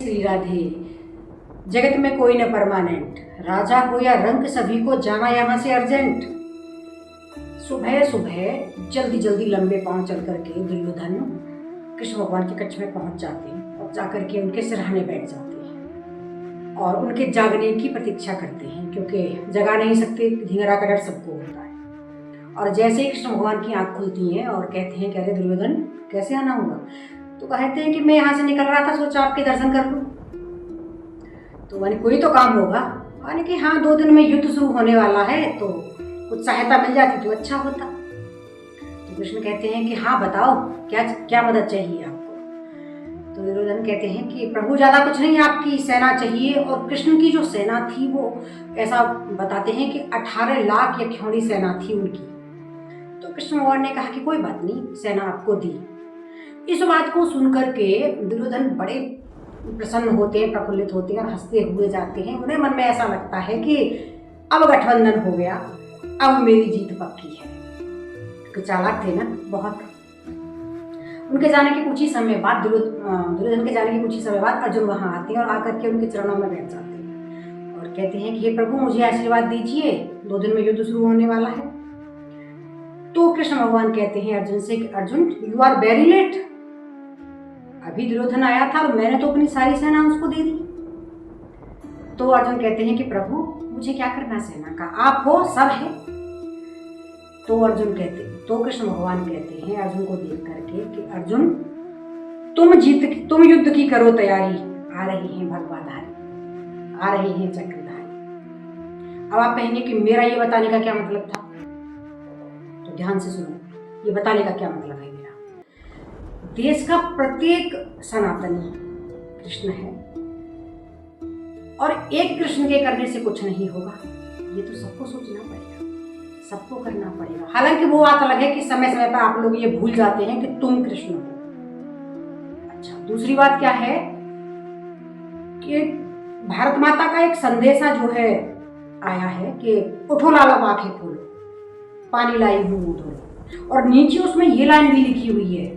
श्री राधे। जगत में कोई न परमानेंट, राजा हो या रंक सभी को जाना यहाँ से अर्जेंट। सुबह सुबह जल्दी जल्दी लंबे पांव चल करके दुर्योधन कृष्ण भगवान के कक्ष में पहुंच जाते हैं और जाकर के उनके सिरहाने बैठ जाते हैं और उनके जागने की प्रतीक्षा करते हैं, क्योंकि जगा नहीं सकते, धिंगरा का डर सबको होता है। और जैसे ही कृष्ण भगवान की आंख खुलती है और कहते हैं, कह रहे दुर्योधन कैसे आना हुआ, तो कहते हैं कि मैं यहाँ से निकल रहा था, सोचा आपके दर्शन कर लूं। तो मैंने कोई तो काम होगा, माने कि हाँ 2 दिन में युद्ध शुरू होने वाला है, तो कुछ सहायता मिल जाती तो अच्छा होता। तो कृष्ण कहते हैं कि हाँ बताओ क्या क्या मदद चाहिए आपको। तो दुर्योधन कहते हैं कि प्रभु ज्यादा कुछ नहीं, आपकी सेना चाहिए। और कृष्ण की जो सेना थी वो ऐसा बताते हैं कि 18 लाख या खिलौनी सेना थी उनकी। तो कृष्ण भगवान ने कहा कि कोई बात नहीं, सेना आपको दी। इस बात को सुनकर के दुर्योधन बड़े प्रसन्न होते हैं, प्रफुल्लित होते हैं और हंसते हुए जाते हैं। उन्हें मन में ऐसा लगता है कि अब गठबंधन हो गया, अब मेरी जीत पक्की है। तो चालाक थे ना बहुत। उनके जाने के कुछ ही समय बाद, दुर्योधन के जाने के कुछ ही समय बाद अर्जुन वहां आते हैं और आकर के उनके चरणों में बैठ जाते हैं और कहते हैं कि हे प्रभु मुझे आशीर्वाद दीजिए, 2 दिन में युद्ध शुरू होने वाला है। तो कृष्ण भगवान कहते हैं अर्जुन से कि Arjun you are very late. अभी दुर्योधन आया था और मैंने तो अपनी सारी सेना उसको दे दी। तो अर्जुन कहते हैं कि प्रभु मुझे क्या करना सेना का, आप हो सब है। तो कृष्ण भगवान कहते हैं अर्जुन को देख करके कि अर्जुन तुम युद्ध की करो तैयारी, आ रही हैं भगवाधारी, आ रहे हैं चक्रधारी। अब आप कहेंगे कि मेरा ये बताने का क्या मतलब था, तो ध्यान से सुनो, ये बताने का क्या मतलब है। मेरा देश का प्रत्येक सनातनी कृष्ण है और एक कृष्ण के करने से कुछ नहीं होगा, ये तो सबको सोचना पड़ेगा, सबको करना पड़ेगा। हालांकि वो बात अलग है कि समय समय पर आप लोग ये भूल जाते हैं कि तुम कृष्ण हो। अच्छा, दूसरी बात क्या है कि भारत माता का एक संदेशा जो है आया है कि उठो लालो आंखें खोलो, पानी लाई हूं मुंह धो। और नीचे उसमें ये लाइन भी लिखी हुई है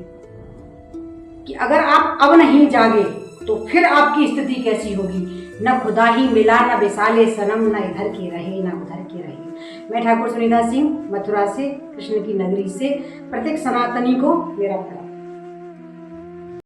कि अगर आप अब नहीं जागे तो फिर आपकी स्थिति कैसी होगी, न खुदा ही मिला न विशाले सनम, न इधर के रहे न उधर के रहे। मैं ठाकुर सुनीता सिंह, मथुरा से, कृष्ण की नगरी से, प्रत्येक सनातनी को मेरा प्रणाम।